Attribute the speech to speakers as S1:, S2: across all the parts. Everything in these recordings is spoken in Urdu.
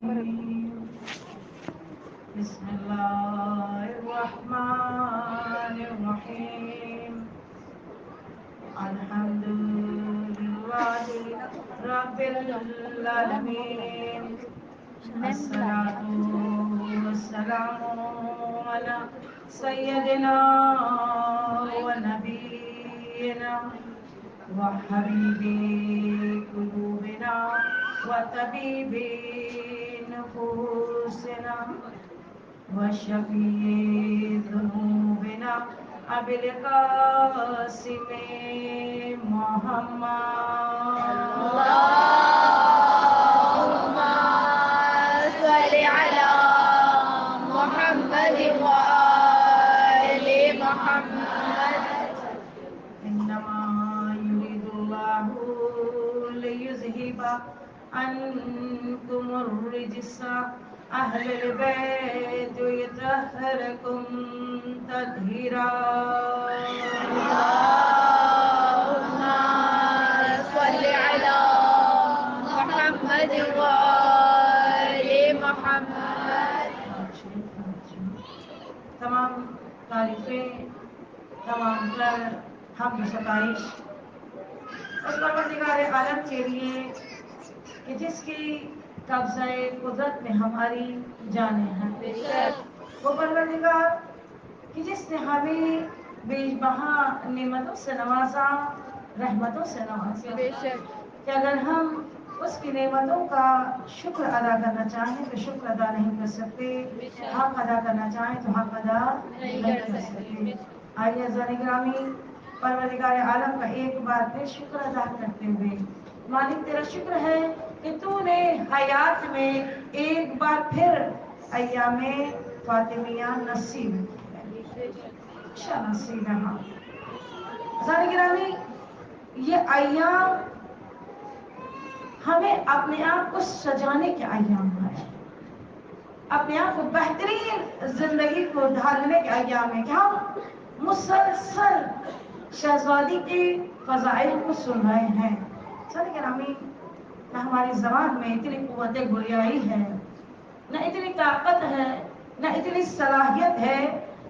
S1: بسم الله الرحمن الرحيم الحمد لله رب العالمين الصلاة والسلام على سيدنا ونبينا وحبيب قلوبنا وطبيب نفوسنا وشفيع ذنوبنا أبي القاسم محمد
S2: اللهم صل على محمد وآل محمد.
S1: إنما يريد الله ليذهب عنكم الرجس أهل البيت ويطهركم تطهيرا.
S2: اللهم صل على محمد وآل محمد.
S1: تمام تعریفیں، تمام تر حمد و ستائش اس پروردگار عالم کے لیے کہ جس کی قبضہ قدرت میں ہماری جانیں ہیں، وہ پروردگار کہ جس نے ہمیں بے بہا نعمتوں سے نوازا، رحمتوں سے نوازا، کہ اگر ہم اس کی نعمتوں کا شکر ادا کرنا چاہیں تو شکر ادا نہیں کر سکتے، حق ادا کرنا چاہیں تو حق ادا نہیں کر سکتے. آئیے عزیزان گرامی، پروردگار عالم کا ایک بار پھر شکر ادا کرتے ہوئے، مالک تیرا شکر ہے کہ تو نے حیات میں ایک بار پھر ایام فاطمیہ نصیب اچھا نصیب ہے. ہاں عزیزان گرامی، یہ ایام ہمیں اپنے آپ کو سجانے کے ایام ہیں، اپنے آپ کو بہترین زندگی کو ڈھالنے کے ایام ہیں کہ ہم مسلسل شہزادی کے فضائل کو سن رہے ہیں. عزیزان گرامی، نہ ہماری زبان میں اتنی قوت گویائی ہے، نہ اتنی طاقت ہے، نہ اتنی صلاحیت ہے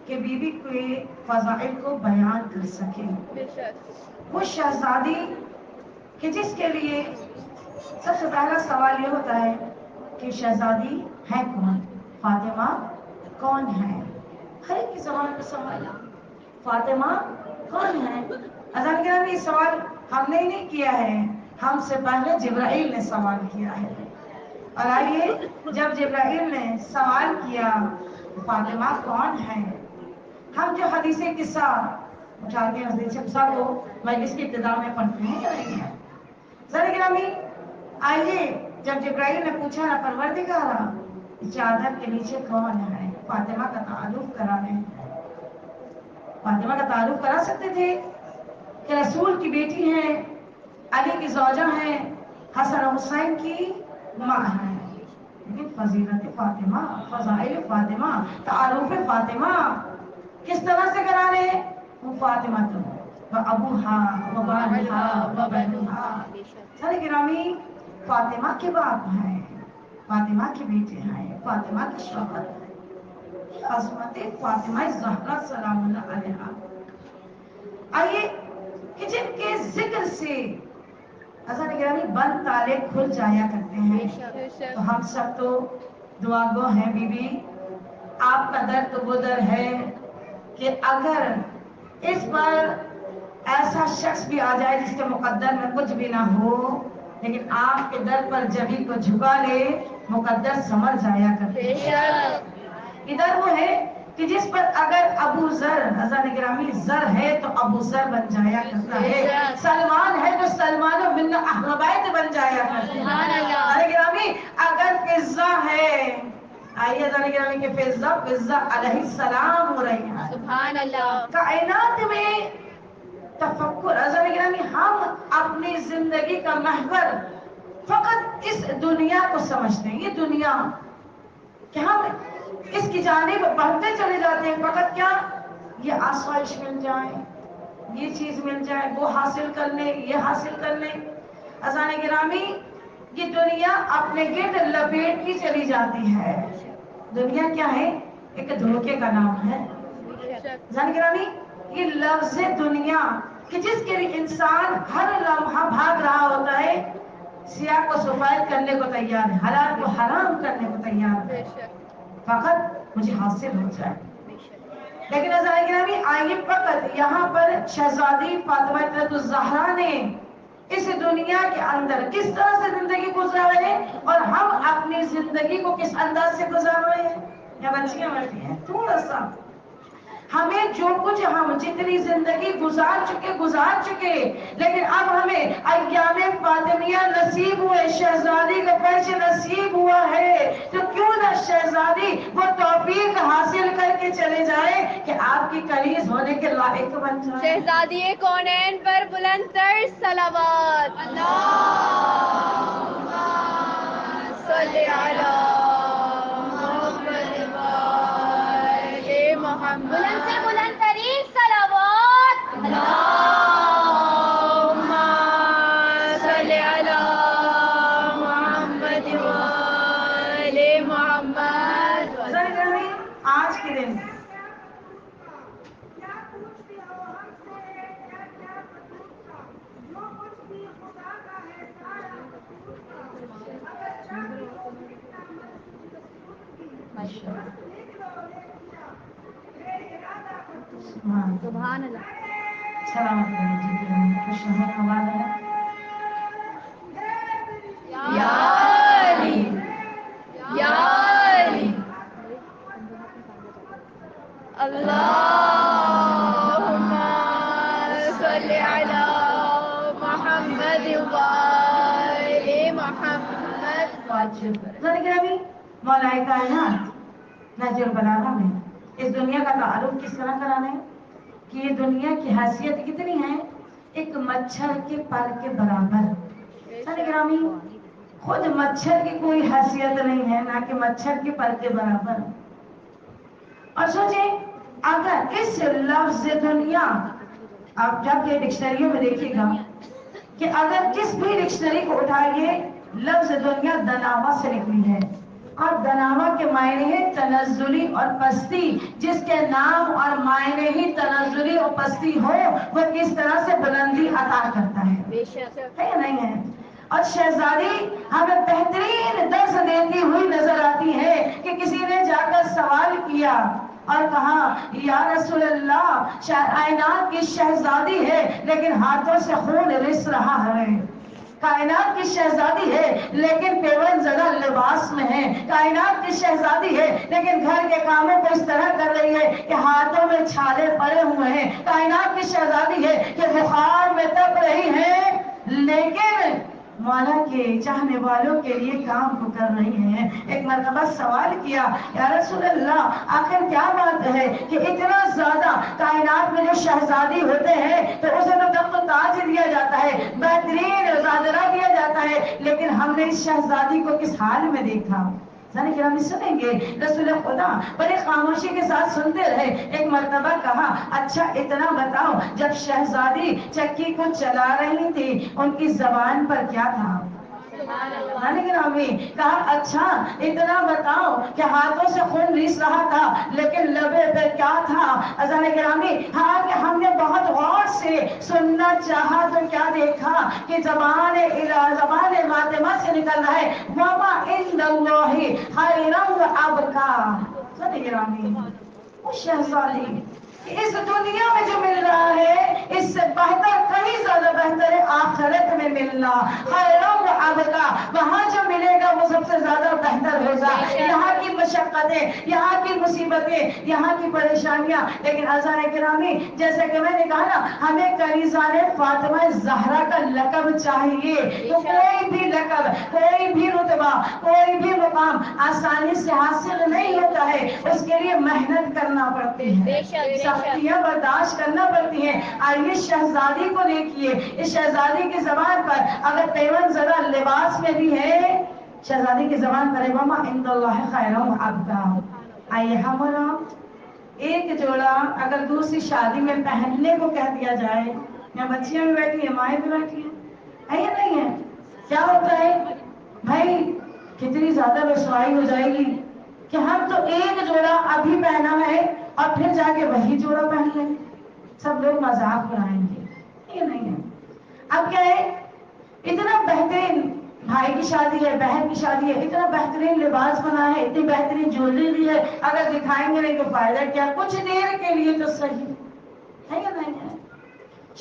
S1: کہ بیوی کے فضائل کو بیان کر سکے. وہ شہزادی کہ جس کے لیے سب سے پہلا سوال یہ ہوتا ہے کہ شہزادی ہے کون، فاطمہ کون ہے. ہر ایک کی زبان کا سوال، فاطمہ کون ہے. عزیزان گرامی، یہ سوال ہم نے نہیں کیا ہے، ہم سے پہلے جبرائیل نے سوال کیا ہے. اور آئیے، جب جبرائیل نے سوال کیا فاطمہ کون ہے، ہم جو حدیث قصہ اٹھاتے ہیں حدیث قصہ کو مجلس کی ابتدا میں پڑھتے ہیں یا نہیں ہے. عزیزان گرامی، آئیے، جب جبرائیل نے پوچھا نا پروردگارا چادر کے نیچے کون ہے، فاطمہ کا تعارف کرا دیں. فاطمہ کا تعارف کرا سکتے تھے کہ رسول کی بیٹی ہیں، علی کی زوجہ ہیں، حسن و حسین کی ماں ہیں. لیکن فضیلت فاطمہ، فضائل فاطمہ، تعارف فاطمہ کس طرح سے کرا رہے ہیں. وہ فاطمہ تو ابوہا و بالہا و بنوہا. سارے گرامی، فاطمہ کے باپ ہیں، فاطمہ کے بیٹے ہیں، فاطمہ کے شوہر ہیں. عظمت فاطمہ زہرا سلام اللہ علیہا. آئیے کہ جن کے ذکر سے عزیزان گرامی بند تالے کھل جایا کرتے ہیں. تو ہم سب تو دعا گو ہیں. بی بی، آپ کا در تو وہ در ہے کہ اگر اس پر ایسا شخص بھی آ جائے جس کے مقدر میں کچھ بھی نہ ہو، لیکن آپ کے در پر جبھی کو جھکا لے مقدر سمر جایا کرتے ہیں. ادھر وہ ہے کہ جس پر اگر ابو ذر، عزیزان گرامی ذر ہے تو ابو ذر بن جایا کرتا ہے، سلمان ہے تو سلمان و من اہل بیت بن جایا کرتے ہیں. عزیزان گرامی، اگر فضہ ہے، آئیے عزیزان گرامی کہ فضہ علیہ السلام ہو رہی ہے.
S2: سبحان اللہ.
S1: کائنات میں تفکر، عزیزان گرامی ہم اپنی زندگی کا محور فقط اس دنیا کو سمجھتے ہیں. یہ دنیا کہ ہم اس کی جانب بڑھتے چلے جاتے ہیں، فقط کیا یہ آسائش مل جائے، یہ چیز مل جائے، وہ حاصل کر لیں، یہ حاصل کر لیں. عزیزان گرامی، یہ دنیا اپنے گرد لپیٹتی چلی جاتی ہے. دنیا کیا ہے؟ ایک دھوکے کا نام ہے. جان گرامی یہ لفظ دنیا کہ جس کے لیے انسان ہر لمحہ بھاگ رہا ہوتا ہے، سیاہ کو سفید کرنے کو تیار ہے، حلال کو حرام کرنے کو تیار ہے، فقط مجھے حاصل ہو جائے. لیکن عزیزان گرامی آئیے فقط یہاں پر شہزادی فاطمہ الزہرا نے اس دنیا کے اندر کس طرح سے زندگی گزار رہے ہیں اور ہم اپنی زندگی کو کس انداز سے گزار رہے ہیں. یا بچیاں بیٹھی ہیں تھوڑا سا ہمیں جو کچھ ہم جتنی زندگی گزار چکے لیکن اب ہمیں ایام فاطمیہ نصیب ہوئے، شہزادی کا فرش نصیب ہوا ہے، تو کیوں نہ شہزادی وہ توفیق حاصل کر کے چلے جائے کہ آپ کی کنیز ہونے کے لائق بن جائے.
S2: شہزادی کونین پر بلند تر صلوات. اللہم صلی علی محمد وآل محمد. بلند سے بلند ترین صلوات. اللہم صلی علی محمد وآل محمد.
S1: آج کے دن
S2: سبحان اللہ.
S1: سلامت رہے خوش رہے ہمارے
S2: یا علی یا علی. اللہم صلی علی محمد وآل محمد.
S1: مولا کائنات نہج البلاغہ میں اس دنیا کا تعارف کس طرح کرانا ہے کہ یہ دنیا کی حیثیت کتنی ہے؟ ایک مچھر کے پر کے برابر. گرامی خود مچھر کی کوئی حیثیت نہیں ہے نہ کہ مچھر کے پر کے برابر. اور سوچیں اگر اس لفظ دنیا آپ جا کے ڈکشنریوں میں دیکھیے گا کہ اگر کس بھی ڈکشنری کو اٹھائیے لفظ دنیا دناوا سے نکلی ہے، اور دناوا کے معنی ہے تنزلی اور پستی. جس کے نام اور معنی ہی تنزلی اور پستی ہو وہ کس طرح سے بلندی عطا کرتا ہے یا نہیں ہے؟ اور شہزادی ہمیں بہترین درس دیتی ہوئی نظر آتی ہے کہ کسی نے جا کر سوال کیا اور کہا یا رسول اللہ کائنات کی شہزادی ہے لیکن ہاتھوں سے خون رس رہا ہے، کائنات کی شہزادی ہے لیکن پیون زدہ لباس میں ہے، کائنات کی شہزادی ہے لیکن گھر کے کاموں کو اس طرح کر رہی ہے کہ ہاتھوں میں چھالے پڑے ہوئے ہیں، کائنات کی شہزادی ہے کہ بخار میں تپ رہی ہے لیکن مولا کے چاہنے والوں کے لیے کام کو کر رہی ہیں. ایک مرتبہ سوال کیا یا رسول اللہ آخر کیا بات ہے کہ اتنا زیادہ کائنات میں جو شہزادی ہوتے ہیں تو اسے تو تخت و تاج دیا جاتا ہے، بہترین زادرہ دیا جاتا ہے، لیکن ہم نے اس شہزادی کو کس حال میں دیکھا؟ سنیں گے رسول خدا بڑے خاموشی کے ساتھ سنتے رہے. ایک مرتبہ کہا اچھا اتنا بتاؤ جب شہزادی چکی کو چلا رہی تھی ان کی زبان پر کیا تھا؟ کہا اچھا اتنا بتاؤ کہ ہاتھوں سے خون ریس رہا تھا لیکن لبے پہ کیا تھا؟ اذان گرامی ہاں کہ ہم نے بہت غور سے سننا چاہا تو کیا دیکھا کہ زبان فاطمہ سے نکل رہا ہے وما عند اللہ خیر وابقا. گرامی وہ شہزادی اس دنیا میں جو مل رہا ہے اس سے بہتر کہیں زیادہ بہتر ہے آخرت میں ملنا. خیر وابقا وہاں جو ملے گا وہ سب سے زیادہ بہتر ہوگا. یہاں کی مشقتیں، یہاں کی مصیبتیں، یہاں کی پریشانیاں، لیکن عزیزان گرامی جیسے کہ میں نے کہا نا ہمیں کنیزان فاطمہ زہرا کا لقب چاہیے. تو کوئی بھی لقب، کوئی بھی رتبہ، کوئی بھی مقام آسانی سے حاصل نہیں ہوتا ہے، اس کے لیے محنت کرنا پڑتی ہے، سختیاں برداشت کرنا پڑتی ہیں. آئیے شہزادی کو دیکھیے، اس شہزادی کی زبان پر اگر پیون زدہ لباس میں بھی ہے، شہزادی کی زبان پر وما عند اللہ خیر وابقا. آئیے ہم اور آپ ایک جوڑا اگر دوسری شادی میں پہننے کو کہہ دیا جائے، یا بچیاں بھی بیٹھی ہیں، مائیں بھی بیٹھی ہیں، ہے یا نہیں ہے؟ کیا ہوتا ہے؟ بھائی کتنی زیادہ رسوائی ہو جائے گی کہ ہم تو ایک جوڑا ابھی پہنا ہے اور پھر جا کے وہی جوڑا پہن لیں، سب لوگ مذاق اڑائیں گے. یہ نہیں ہے. اب کیا ہے، اتنا بہترین بھائی کی شادی ہے، بہن کی شادی ہے، اتنا بہترین لباس بنا ہے، اتنی بہترین جویلری بھی ہے، اگر دکھائیں گے نہیں تو فائدہ کیا، کچھ دیر کے لیے تو صحیح ہے یا نہیں ہے.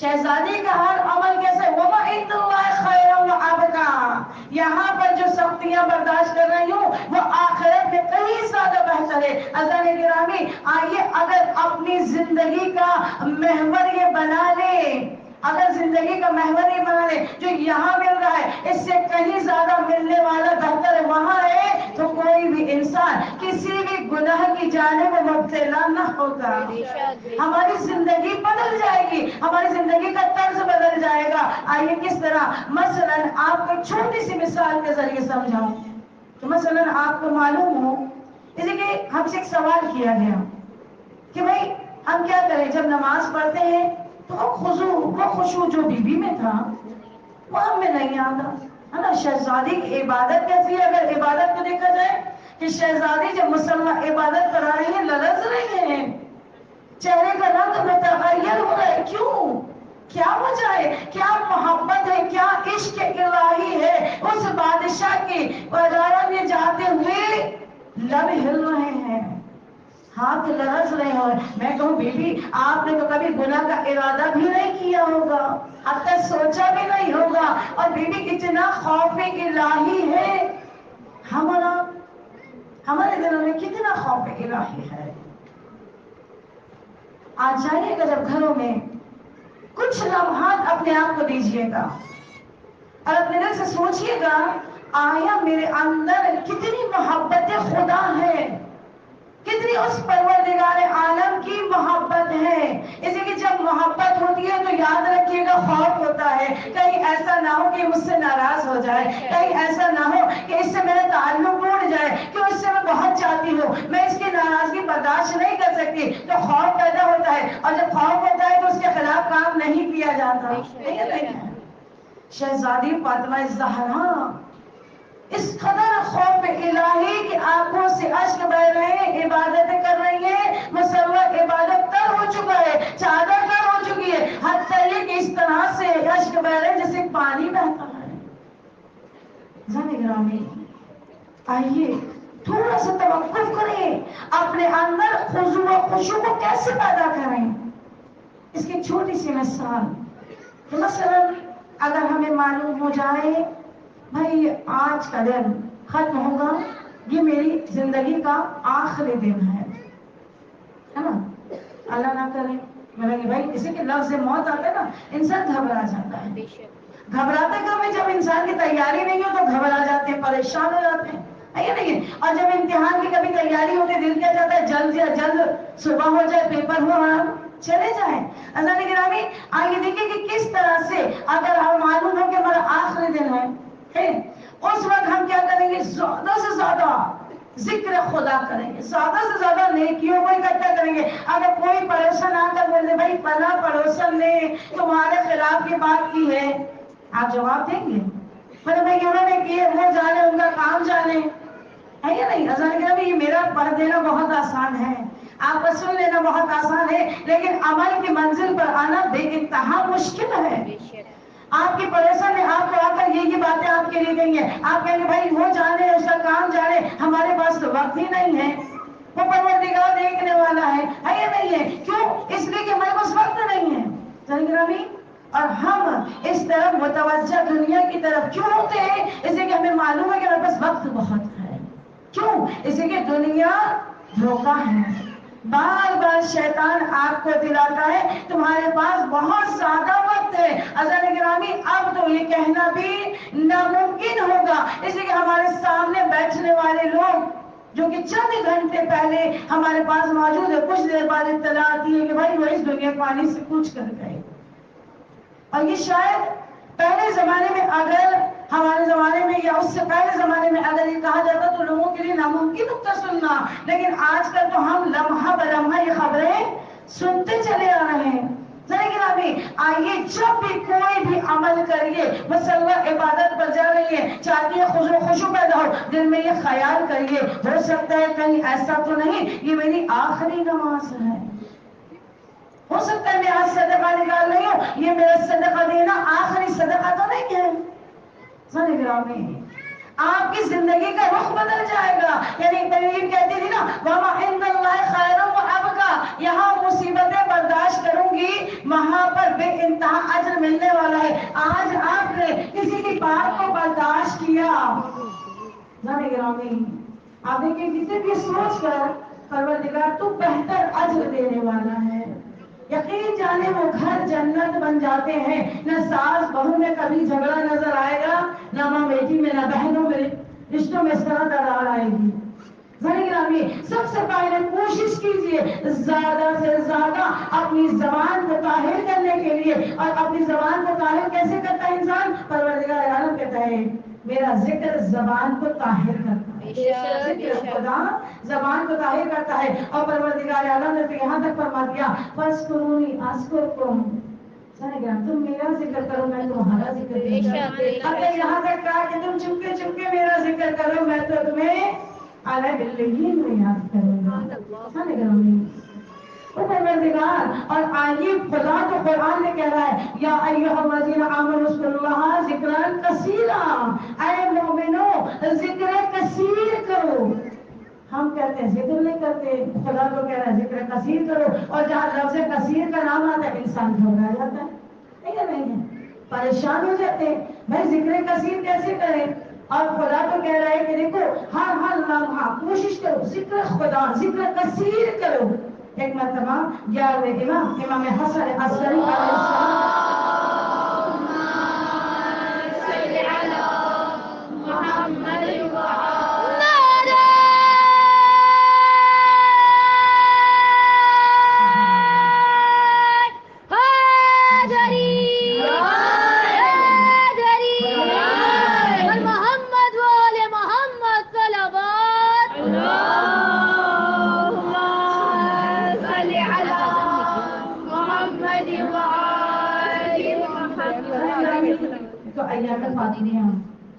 S1: شہزادی کا ہر عمل کیسے، وَمَعِنْدُ اللَّهِ خَيْرٌ وَأَبْقَىٰ، یہاں پر جو سختیاں برداشت کر رہی ہوں وہ آخرت میں کہیں زیادہ بہتر ہے. عزیزان گرامی، آئیے اگر اپنی زندگی کا محور یہ بنا لیں، اگر زندگی کا محور یہ بنا لیں جو یہاں مل رہا ہے اس سے کہیں زیادہ ملنے والا بہتر ہے وہاں ہے، تو کوئی بھی انسان کسی بھی گناہ کی جانب مبتلا نہ ہوگا. ہماری زندگی بدل جائے گی، ہماری زندگی کا طرز بدل جائے گا. آئیے کس طرح، مثلا آپ کو چھوٹی سی مثال کے ذریعے سمجھاؤں کہ مثلا آپ کو معلوم ہو، جیسے کہ ہم سے ایک سوال کیا گیا کہ بھائی ہم کیا کریں جب نماز پڑھتے ہیں تو وہ خشوع جو بی بی میں تھا وہ ہم میں نہیں آتا ہے نا. شہزادی کی عبادت کیسی ہے، اگر عبادت کو دیکھا جائے کہ شہزادی جب مسلمان عبادت کرا رہی ہیں لرز رہے ہیں، چہرے کا رنگ متغیر ہو رہا ہے. کیوں؟ کیا وجہ ہے؟ کیا محبت ہے؟ کیا عشق الہی ہے اس بادشاہ کی وزارت میں جاتے ہوئے لب ہل رہے ہیں، ہاتھ لرز رہے ہیں. میں کہوں بی بی آپ نے تو کبھی گناہ کا ارادہ بھی نہیں کیا ہوگا، حتی سوچا بھی نہیں ہوگا، اور بی بی اتنا خوف الہی ہے. ہمارے دلوں میں کتنا خوف الہی ہے. آج جائیے گا جب گھروں میں کچھ لمحات اپنے آپ کو دیجیے گا اور اپنے دل سے سوچیے گا آیا میرے اندر کتنی محبت خدا ہے، کتنی اس پروردگار عالم کی محبت ہے. اسی کی جب محبت ہوتی ہے تو یاد رکھیے گا خوف ہوتا ہے کہیں ایسا نہ ہو کہ مجھ سے ناراض ہو جائے، کہیں ایسا نہ ہو کہ اس سے میرا تعلق ٹوٹ جائے، کہ اس سے میں بہت چاہتی ہوں، میں اس کی ناراضگی برداشت نہیں کر سکتی. تو خوف پیدا ہوتا ہے، اور جب خوف ہوتا ہے تو اس کے خلاف کام نہیں کیا جاتا. شہزادی فاطمہ الزہرا اس قدر خوف الہی کی آنکھوں سے اشک بہ رہے ہیں، عبادتیں کر رہی ہیں، مسلح عبادت تر ہو چکا ہے، چادر تر ہو چکی ہے، حتیٰ یہ کہ اس طرح سے اشک بہ رہے ہیں جیسے پانی بہتا ہے. جانے گرامی، آئیے تھوڑا سا توقف کریں، اپنے اندر خضوع و خشوع کو کیسے پیدا کریں. اس کی چھوٹی سی مثال کہ مثلا اگر ہمیں معلوم ہو جائے بھائی آج کا دن ختم ہوگا، یہ میری زندگی کا آخری دن ہے نا، اللہ نہ کرے مگر بھائی کسی کے لفظ موت آتا ہے نا انسان گھبرا جاتا ہے. گھبراتے کبھی جب انسان کی تیاری نہیں ہو تو گھبرا جاتے ہیں، پریشان ہو جاتے ہیں، ہے نہیں. اور جب امتحان کی کبھی تیاری ہوتی ہے دل کیا چاہتا ہے جلد سے جلد صبح ہو جائے، پیپر ہو اور ہم چلے جائیں. عزیزان گرامی، آئیے دیکھیں کہ کس طرح سے اگر ہم معلوم ہو کہ ہمارا آخری دن ہے اس وقت ہم کیا کریں گے، زیادہ سے زیادہ ذکر خدا کریں گے، زیادہ سے زیادہ نیکیوں کو اکٹھا کریں گے. اگر کوئی پڑوسن آ کر بول دے بھائی فلاں پڑوسن نے تمہارے خلاف یہ بات کی ہے، آپ جواب دیں گے؟ بھائی انہوں نے کیے، وہ جانے، ان کا کام جانے، ہے یا نہیں. عزیزان گرامی، یہ میرا پڑھ دینا بہت آسان ہے، آپ کا سن لینا بہت آسان ہے، لیکن عمل کی منزل پر آنا بے انتہا مشکل ہے. آپ کے پڑوسن نے آپ کو آ کر یہ باتیں آپ کے لیے کہی ہیں، آپ کہیں گے بھائی وہ جانے، اس کا کام جانے، ہمارے پاس تو وقت ہی نہیں ہے. وہ پروردگار دیکھنے والا ہے یا نہیں ہے. کیوں؟ اس لیے کہ ہمارے پاس وقت نہیں ہے. گرامی، اور ہم اس طرف متوجہ دنیا کی طرف کیوں ہوتے ہیں؟ اس لیے کہ ہمیں معلوم ہے کہ ہمارے پاس وقت بہت ہے. کیوں؟ اس لیے کہ دنیا دھوکہ ہے. بار بار شیطان آپ کو دلاتا ہے تمہارے پاس بہت زیادہ وقت ہے. عزیزان گرامی، اب تو یہ کہنا بھی ناممکن ہوگا، اس لیے کہ ہمارے سامنے بیٹھنے والے لوگ جو کہ چند گھنٹے پہلے ہمارے پاس موجود ہے، کچھ دیر بعد اطلاع آتی ہے کہ بھائی وہ اس دنیا پانی سے کوچ کر گئے. اور یہ شاید پہلے زمانے میں، اگر ہمارے زمانے میں یا اس سے پہلے زمانے میں اگر یہ کہا جاتا تو لوگوں کے لیے ناممکن ہوتا سننا، لیکن آج کل تو ہم لمحہ بلمحہ یہ خبریں سنتے چلے آ رہے ہیں. ذرا آئیے جب بھی کوئی بھی عمل کریے مسلح عبادت پر جا رہی ہے چاہتی ہے خوشو پیدا ہو دل میں یہ خیال کریے ہو سکتا ہے کہیں ایسا تو نہیں یہ میری آخری نماز ہے، ہو سکتا ہے میں آج صدقہ نکال رہی ہوں یہ میرا صدقہ دینا آخری صدقہ تو نہیں ہے۔ سن گرامی آپ کی زندگی کا رخ بدل جائے گا، یعنی تنویر کہتی تھی نا وَمَا عِنْدَ اللَّهِ خَيْرٌ وَأَبْقَىٰ، یہاں مصیبتیں برداشت کروں گی وہاں پر بے انتہا اجر ملنے والا ہے۔ آج آپ نے کسی کی بات کو برداشت کیا، سن گرامی آپ دیکھیں کسی بھی سوچ کر پروردگار تو بہتر اجر دینے والا ہے، یقین جانے وہ گھر جنت بن جاتے ہیں، نہ ساس بہو میں کبھی جھگڑا نظر آئے گا، نہ ماں بیٹی میں، نہ بہنوں میں، رشتوں میں اس طرح درار آئے گی۔ گرامی سب سے پہلے کوشش کیجئے زیادہ سے زیادہ اپنی زبان کو طاہر کرنے کے لیے، اور اپنی زبان کو طاہر کیسے کرتا ہے انسان؟ پروردگار عالم کہتا ہے میرا ذکر زبان کو طاہر کرتا ہے، ذکر خدا زبان کو طاہر کرتا ہے، اور پروردگار عالم نے تو یہاں تک فرما دیا فَاذْكُرُونِي أَذْكُرْكُمْ، تم میرا ذکر کرو میں تمہارا ذکر کروں، اگر یہاں تک کہا کہ تم چپکے چپکے میرا ذکر کرو میں تو تمہیں اعلیٰ باللہین میں یاد کروں گا۔ پروردگار اور آئیے خدا تو قرآن میں کہہ رہا ہے یا ایھا الذین آمنوا اذکروا اللہ ذکرا کثیرا، اے مومنو ذکر کثیر کرو۔ ہم کہتے ہیں ذکر نہیں کرتے، خدا تو کہہ رہا ہے ذکر کثیر کرو، اور جہاں لفظ کثیر کا نام آتا ہے انسان گھبرا جاتا ہے، نہیں ہے پریشان ہو جاتے ہیں بھائی ذکر کثیر کیسے کریں، اور خدا تو کہہ رہا ہے کہ دیکھو ہر لمحہ کوشش کرو ذکر خدا ذکر کثیر کرو۔ ایک مرتبہ 11ویں امام حسن عسکری علیہ السلام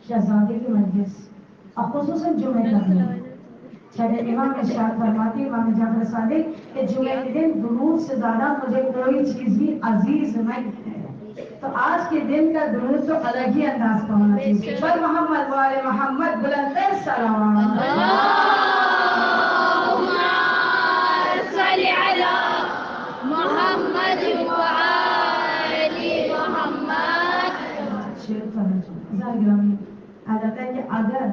S1: شہزادی کی مجلس اور خصوصاً جمعہ کا دن، چھٹے امام ارشاد فرماتے امام جعفر صادق کہ جمعہ کے دن درود سے زیادہ مجھے کوئی چیز بھی عزیز نہیں ہے، تو آج کے دن کا درود تو الگ ہی انداز کا ہونا چاہیے۔ پر محمد وآل محمد بلندر سلام،
S2: اللہم صلی علی محمد وآل محمد۔
S1: آجاتا ہے کہ اگر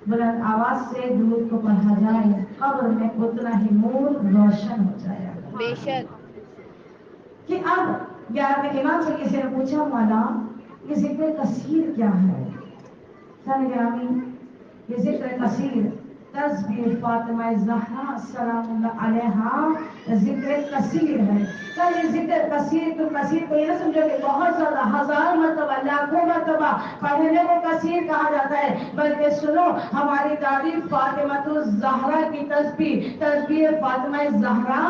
S1: بلند آواز سے درود کو پڑھا جائے قبر میں اتنا ہی نور روشن ہو جائے گا۔
S2: بے شک
S1: کہ اب 11ویں امام سے کسی نے پوچھا مولا یہ ذکر کثیر کیا ہے؟ گرامی یہ ذکر کثیر تسبیح فاطمہ زہرا سلام اللہ علیہا ذکر کثیر ہے۔ یہ ذکر کثیر تو کثیر کو یہ نہ سمجھو کہ بہت زیادہ ہزار مرتبہ لاکھوں مرتبہ پڑھنے کو کثیر کہا جاتا ہے، بلکہ سنو ہماری دادی فاطمہ الزہرا کی تسبیح فاطمہ زہرا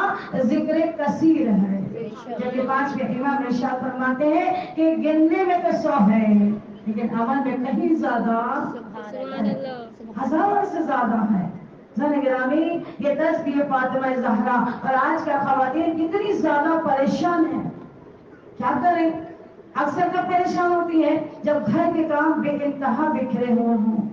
S1: ذکر کثیر ہے۔ جب یہ 5ویں امام ارشاد فرماتے ہیں کہ گننے میں تو 100 ہے لیکن عمل میں کہیں زیادہ ہزار سے زیادہ ہے۔ گرامی یہ تسبیح فاطمہ زہرا، اور آج کا خواتین کتنی زیادہ پریشان ہیں، کیا کریں؟ اکثر کب پریشان ہوتی ہے جب گھر کے کام بے انتہا بکھرے ہوئے ہوں،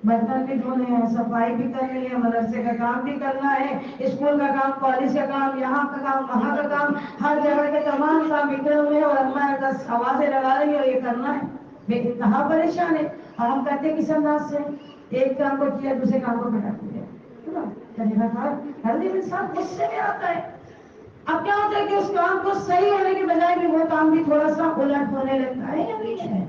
S1: برتن بھی دھونے ہیں، صفائی بھی کرنی ہے، مدرسے کا کام بھی کرنا ہے، اسکول کا کام، کالج کا کام، یہاں کا کام، وہاں کا کام، ہر جگہ کے تمام کام بکھرے ہوئے ہیں، اور اماں دس آوازیں لگا رہی ہیں اور یہ کرنا ہے، بے انتہا پریشان ہے۔ اور ہم کہتے ہیں کس انداز سے ایک کام کو کیا دوسرے کام کو پھٹا دیا، ہر دن انسان غصے میں آتا ہے۔ اب کیا ہوتا ہے کہ اس کام کو صحیح ہونے کے بجائے بھی وہ کام بھی تھوڑا سا الٹ ہونے لگتا ہے یا نہیں ہے؟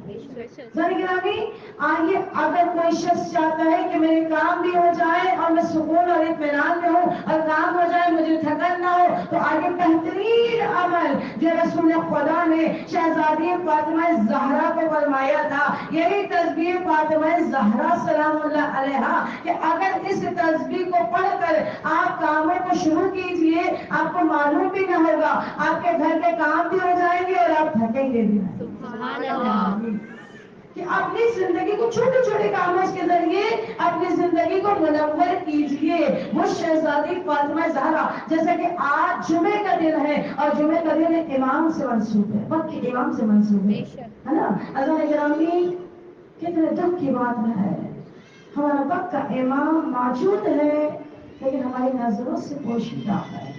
S1: گرامی آئیے اگر کوئی شخص چاہتا ہے کہ میرے کام بھی ہو جائے اور میں سکون اور اطمینان میں ہوں اور کام ہو جائے مجھے تھکن نہ ہو، تو آگے بہترین عمل جو رسول خدا نے شہزادی فاطمہ زہرا کو فرمایا تھا یہی تسبیح فاطمہ زہرا سلام اللہ علیہا، کہ اگر اس تسبیح کو پڑھ کر آپ کا کاموں کو شروع کیجئے، آپ کو معلوم بھی نہ ہوگا، آپ کے گھر کے کام بھی ہو جائیں گے اور آپ تھکیں گے بھی نہیں۔
S2: سبحان اللہ۔
S1: کہ اپنی زندگی کو چھوٹے چھوٹے کاموں کے ذریعے اپنی زندگی کو منور کیجئے۔ وہ شہزادی فاطمہ زہرا، جیسا کہ آج جمعے کا دن ہے اور جمعے کا دن امام سے منسوب ہے، وقت کے امام سے منسوب ہے نا۔ عزیزان گرامی، کتنے دکھ کی بات ہے، ہمارا وقت کا امام موجود ہے لیکن ہماری نظروں سے پوشیدہ ہے۔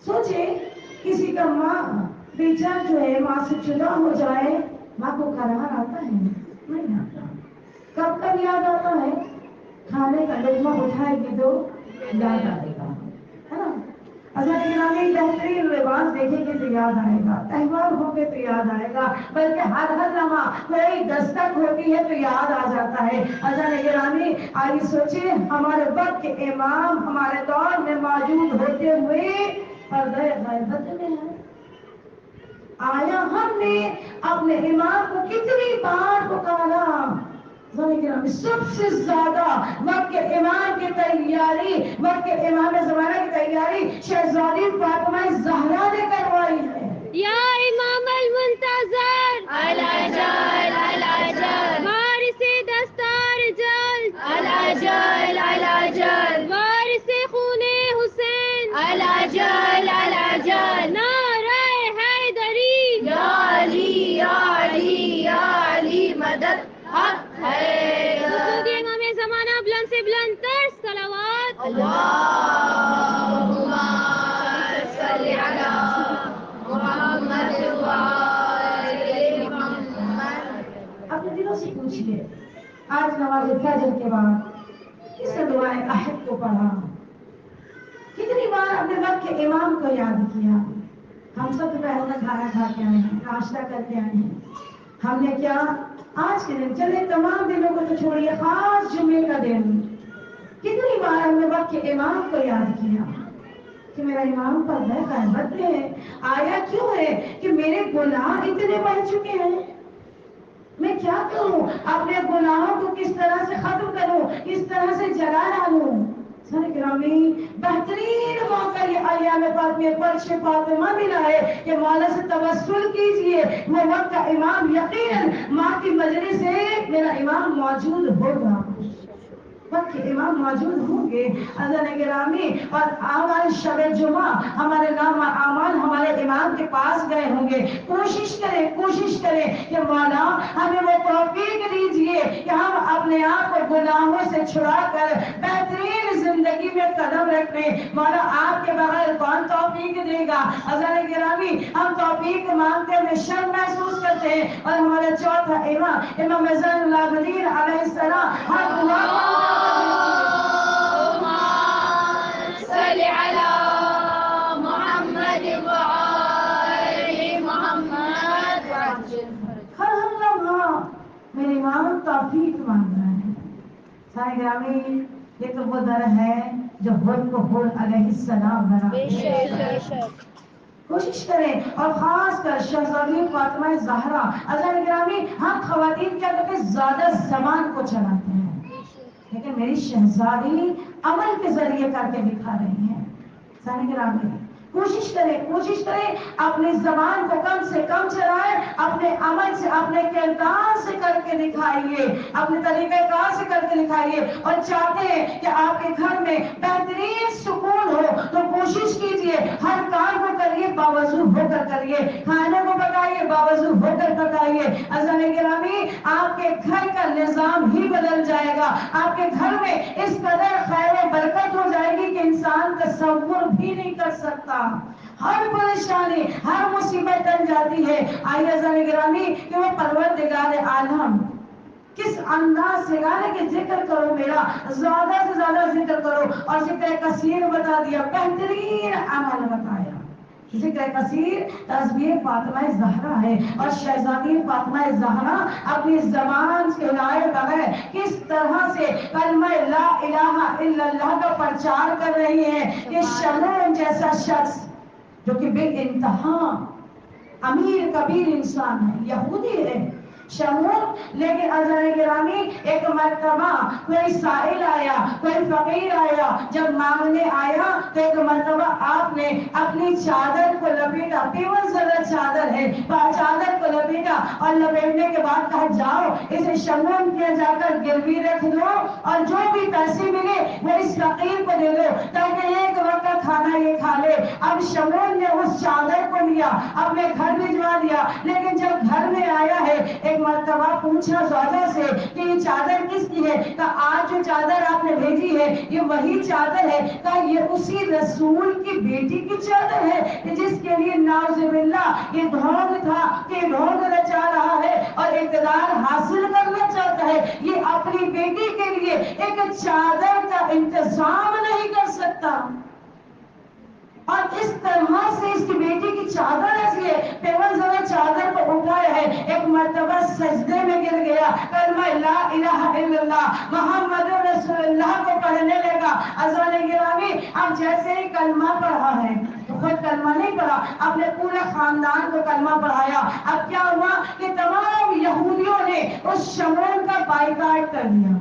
S1: سوچے کسی کا ماں بیچا جو ہے ماں سے جدا ہو جائے، ماں کو قرار آتا ہے؟ نہیں آتا۔ کب تک یاد آتا ہے؟ کھانے کا لقمہ اٹھائے گی تو یاد آئے گا، ہے نا۔ حضرت گرامی، بہترین لباس دیکھیں گے تو یاد آئے گا، تہوار ہوں گے تو یاد آئے گا، بلکہ ہر لمحہ کوئی دستک ہوتی ہے تو یاد آ جاتا ہے۔ حضرت گرامی، آئیے سوچیں، ہمارے وقت کے امام ہمارے دور میں موجود ہوتے ہوئے پردہ غیبت میں ہے۔ آیا ہم نے اپنے امام کو کتنی بار پکارا؟ سب سے زیادہ وقت کے امام کی تیاری، وقت کے امام زمانہ کی تیاری شہزادی فاطمہ زہرا نے کروائی ہے۔
S2: یا امام المنتظر العجل العجل، وارث دستار جلد العجل العجل، وارث خون حسین العجل العجل، نعرہ حیدری یا علی یا علی یا علی مدد حق ہے۔ حضور امام زمانہ بلند سے بلند تر صلوات، اللہم صلی علی محمد وآل محمد۔
S1: اپنے دلوں سے پوچھئے، آج نماز فجر کے بعد کس نے دعائے عہد کو پڑھا؟ کتنی بار اپنے وقت کے امام کو یاد کیا؟ ہم سب دوپہر میں کھانا کھا کے آئے ہیں، ناشتہ کر کے آئے ہیں، ہم نے کیا آج کے دن، چلے تمام دنوں کو تو چھوڑیے، خاص جمعے کا دن کتنی بار ہم نے وقت کے امام کو یاد کیا کہ میرا امام پردہ غیبت میں ہے؟ آیا کیوں ہے کہ میرے گناہ اتنے بڑھ چکے ہیں، میں کیا کروں؟ اپنے گناہوں کو کس طرح سے ختم کروں، کس طرح سے جلا ڈالوں؟ سارے گرامی، بہترین موقع یہ ایام فاطمہ فرش فاطمہ ملا ہے کہ مولا سے توسل کیجئے، وہ وقت کا امام یقیناً ماں کی مجلس سے میرا امام موجود ہوگا، وقت کے امام موجود ہوں گے۔ عزیزان گرامی، اور اعمال شب جمعہ ہمارے نام اعمال ہمارے امام کے پاس گئے ہوں گے۔ کوشش کریں کہ مولا ہمیں وہ توفیق دیجئے کہ ہم اپنے آپ کو گناہوں سے چھڑا کر بہترین زندگی میں قدم رکھیں۔ مولا آپ کے بغیر کون توفیق دے گا؟ عزیزان گرامی، ہم توفیق مانگتے ہوئے شرم محسوس کرتے ہیں، اور ہمارا چوتھا امام زین العابدین علیہ السلام ہر دعا
S2: صلی علی محمد وآل محمد،
S1: ہر لمحہ میرے امام توفیق مانگ رہے ہیں۔ سارے گرامی، یہ تو وہ در ہے جو خود کو خود علیہ السلام بنا۔ کوشش کریں، اور خاص کر شہزادی فاطمہ زہرا، عزیزان گرامی، ہم خواتین کیا کرتے ہیں؟ زیادہ زبان کو چلاتے ہیں، لیکن میری شہزادی عمل کے ذریعے کر کے دکھا رہی ہیں۔ سارے گرامی، کوشش کریں اپنی زبان کو کم سے کم چلائیں، اپنے عمل سے، اپنے کردار سے کر کے دکھائیے، اپنے طریقہ کار سے کر کے دکھائیے۔ اور چاہتے ہیں کہ آپ کے گھر میں بہترین سکون ہو تو کوشش کیجئے ہر کام کو کریے باوضو ہو کر کریے، کھانے کو پکائیے باوضو ہو کر پکائیے۔ عزیزان گرامی، آپ کے گھر کا نظام ہی بدل جائے گا، آپ کے گھر میں اس قدر خیر و برکت ہو جائے گی کہ انسان تصور بھی نہیں کر سکتا۔ ہر پریشانی، ہر مصیبت ٹل جاتی ہے۔ آئیے عزیزان گرامی، کہ وہ پروردگار عالم کس انداز سے گانے کہ ذکر کرو میرا، زیادہ سے زیادہ ذکر کرو، اور ذکر کثیر بتا دیا، بہترین عمل بتایا۔ ذکر کثیر تسبیح فاطمہ زہرا ہے، اور شہزادی فاطمہ زہرا اپنی زبان سے لائے بغیر کس طرح سے کلمہ لا الہ الا اللہ کا پرچار کر رہی ہے۔ یہ شمعون جیسا شخص جو کہ بے انتہا امیر کبیر انسان ہے، یہودی ہے، شمول. لیکن عزیزان گرامی ایک مرتبہ کوئی سائل آیا, کوئی فقیر آیا, جب مانگنے آیا تو ایک مرتبہ آپ نے اپنی چادر کو لپیٹا, پیون زرہ چادر ہے, چادر کو لپیٹا اور لپیٹنے کے بعد کہا جاؤ اسے شمول کیا جا کر گروی رکھ دو اور جو بھی پیسے ملے وہ اس فقیر کو دے دو تاکہ ایک وقت کا کھانا یہ کھا لے. اب شمول نے اس چادر کو لیا, اپنے گھر بھجوا دیا. لیکن جب گھر میں آیا ہے ایک مرتبہ پوچھا زوجہ سے کہ یہ چادر کس کی ہے؟ کہا آج جو چادر آپ نے بھیجی ہے یہ وہی چادر ہے. کہا یہ اسی رسول کی بیٹی کی چادر ہے کہ جس کے لیے نعوذ باللہ یہ ڈھونگ تھا کہ ڈھونگ رچا رہا ہے اور اقتدار حاصل کرنا چاہتا ہے. یہ اپنی بیٹی کے لیے ایک چادر کا انتظام نہیں کر سکتا اور اس طرح سے اس کی بیٹی کی چادر ایسی ہے. پیغمبر ذرا چادر کو اٹھایا ہے, ایک مرتبہ سجدے میں گر گیا, کلمہ لا الہ الا اللہ محمد رسول اللہ کو پڑھنے لگا. عزیزان گرامی اب جیسے ہی کلمہ پڑھا ہے تو خود کلمہ نہیں پڑھا, اپنے پورے خاندان کو کلمہ پڑھایا. اب کیا ہوا کہ تمام یہودیوں نے اس شمول کا بائیکاٹ کر دیا.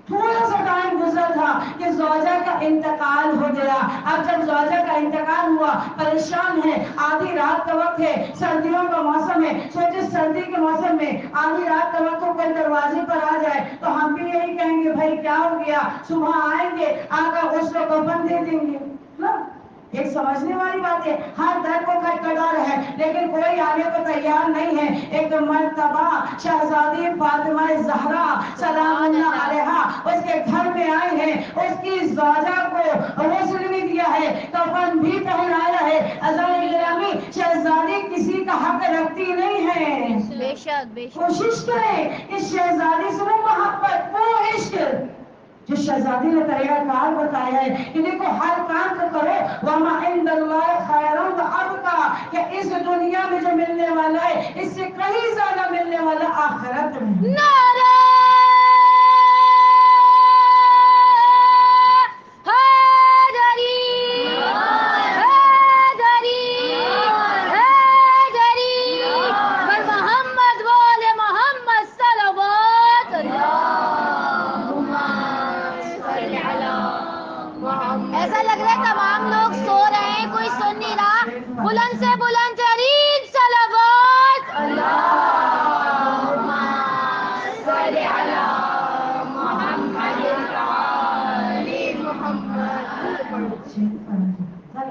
S1: تھوڑا سا ٹائم گزرا تھا کہ زوجہ کا انتقال ہو گیا. اب جب زوجہ کا انتقال ہوا, پریشان ہے, آدھی رات کا وقت ہے, سردیوں کا موسم ہے. سوچے سردی کے موسم میں آدھی رات کا وقت کوئی دروازے پر آ جائے تو ہم بھی یہی کہیں گے بھائی کیا ہو گیا, صبح آئیں گے آ کر غسل و کفن دے دیں گے. ایک سمجھنے والی بات ہے, ہر در کو کھٹکھٹا رہا ہے لیکن کوئی آنے کو تیار نہیں ہے. ایک مرتبہ شہزادی فاطمہ زہرا سلام اللہ علیہا اس کے گھر میں آئے ہیں, اس کی زوجہ کو غسل بھی دیا ہے, کفن بھی پہنایا ہے. عزیزان گرامی شہزادی کسی کا حق رکھتی نہیں ہے.
S2: بے شک بے شک.
S1: کوشش کریں کہ شہزادی سے وہ محبت, وہ عشق جو شہزادی نے طریقہ کار بتایا ہے کہ دیکھو ہر کام کو کرو وما عند اللہ خیر وابقى, کہ اس دنیا میں جو ملنے والا ہے اس سے کہیں زیادہ ملنے والا آخرت میں.
S2: نعرہ حیدری حیدری حیدری بر محمد وال محمد صلوات اللہم صل علی محمد. ایسا لگ رہا ہے تمام لوگ سو رہے ہیں, کوئی سن نہیں رہا. بلند سے بلند ترین صلوات اللہم صل علی محمد آل محمد.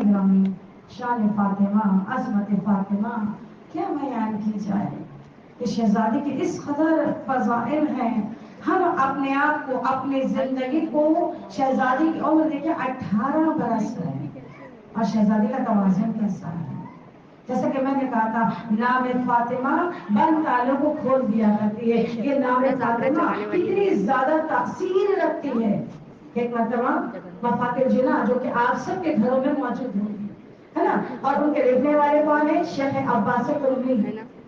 S1: گرامی شان فاطمہ, عظمت فاطمہ کیا بیان کی جائے کہ شہزادی کی اس قدر فضائل ہیں. ہم اپنے آپ کو, اپنی زندگی کو, شہزادی کی عمر دیکھیں 18 برس ہے اور شہزادی کا توازن کیسا ہے. جیسا کہ میں نے کہا تھا نام فاطمہ بند تالوں کو کھول دیا کرتی ہے. یہ نام فاطمہ کتنی زیادہ تاثیر رکھتی ہے. ایک مرتبہ وفات الجنا جو کہ آپ سب کے گھروں میں موجود ہوگی ہے نا, اور ان کے لکھنے والے کون ہیں؟ شیخ عباس قمی.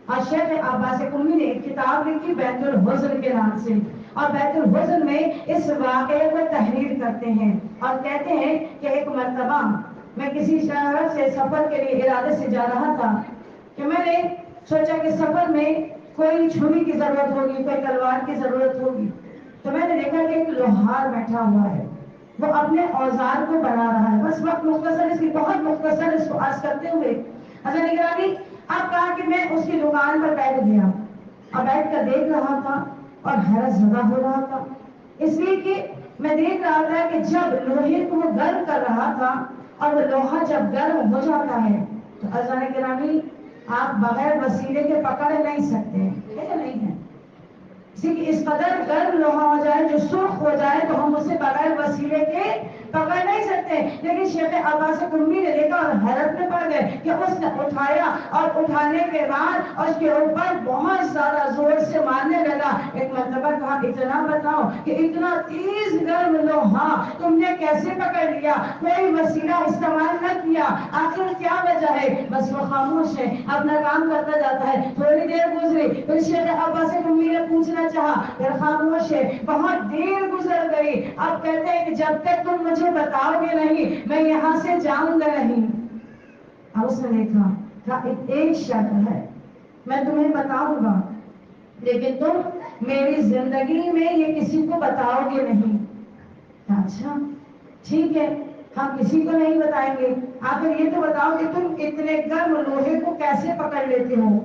S1: اور شیخ عباس قمی نے ایک کتاب لکھی بیت الحزن کے نام سے, اور بیت الحزن میں اس واقعے کو تحریر کرتے ہیں اور کہتے ہیں کہ ایک مرتبہ میں کسی شہر سے سفر کے لیے ارادے سے جا رہا تھا کہ میں نے سوچا کہ سفر میں کوئی چھری کی ضرورت ہوگی, کوئی تلوار کی ضرورت ہوگی. تو میں نے دیکھا کہ ایک لوہار بیٹھا ہوا ہے, وہ اپنے اوزار کو بنا رہا ہے. بس وقت مختصر, اس کی بہت مختصر اس کو عرض کرتے ہوئے حضرت نگرانی اب کہا کہ میں اس کی دکان پر بیٹھ گیا اور بیٹھ کر دیکھ رہا تھا اور حیرت زدہ ہو رہا تھا, اس لیے کہ میں دیکھ رہا تھا کہ جب لوہے کو وہ گرم کر رہا تھا اور وہ لوہا جب گرم ہو جاتا ہے تو حضرت نگرانی آپ بغیر وسیلے کے پکڑ نہیں سکتے ہیں, نہیں ہے. اس قدر گرم لوہا ہو جائے, جو سرخ ہو جائے تو ہم اسے بغیر وسیلے کے پکڑ نہیں سکتے. لیکن شیخ عباس قمی نے دیکھا اور حیرت میں پڑ گئے کہ اس نے اٹھایا اور اٹھانے کے بعد اس کے اوپر بہت زیادہ زور سے مارنے لگا. ایک مرتبہ کہا اتنا بتاؤ کہ اتنا تیز گرم لوہا تم نے کیسے پکڑ لیا, کوئی وسیلہ استعمال نہ کیا, آخر کیا وجہ ہے؟ بس وہ خاموش ہے, اپنا کام کرتا جاتا ہے. تھوڑی دیر گزری پھر شیخ عباس قمی نے پوچھنا چاہا, پھر خاموش ہے. بہت دیر گزر گئی. اب کہتے ہیں کہ جب تک تم مجھے بتاؤ گے نہیں میں یہاں سے جاؤں گا نہیں. اب اس نے دیکھا ایک شرط ہے, میں تمہیں بتاؤں گا لیکن تم میری زندگی میں یہ کسی کو بتاؤ گے نہیں. اچھا ٹھیک ہے، ہم کسی کو نہیں بتائیں گے. آخر یہ تو بتاؤ کہ تم اتنے گرم لوہے کو کیسے پکڑ لیتے ہو؟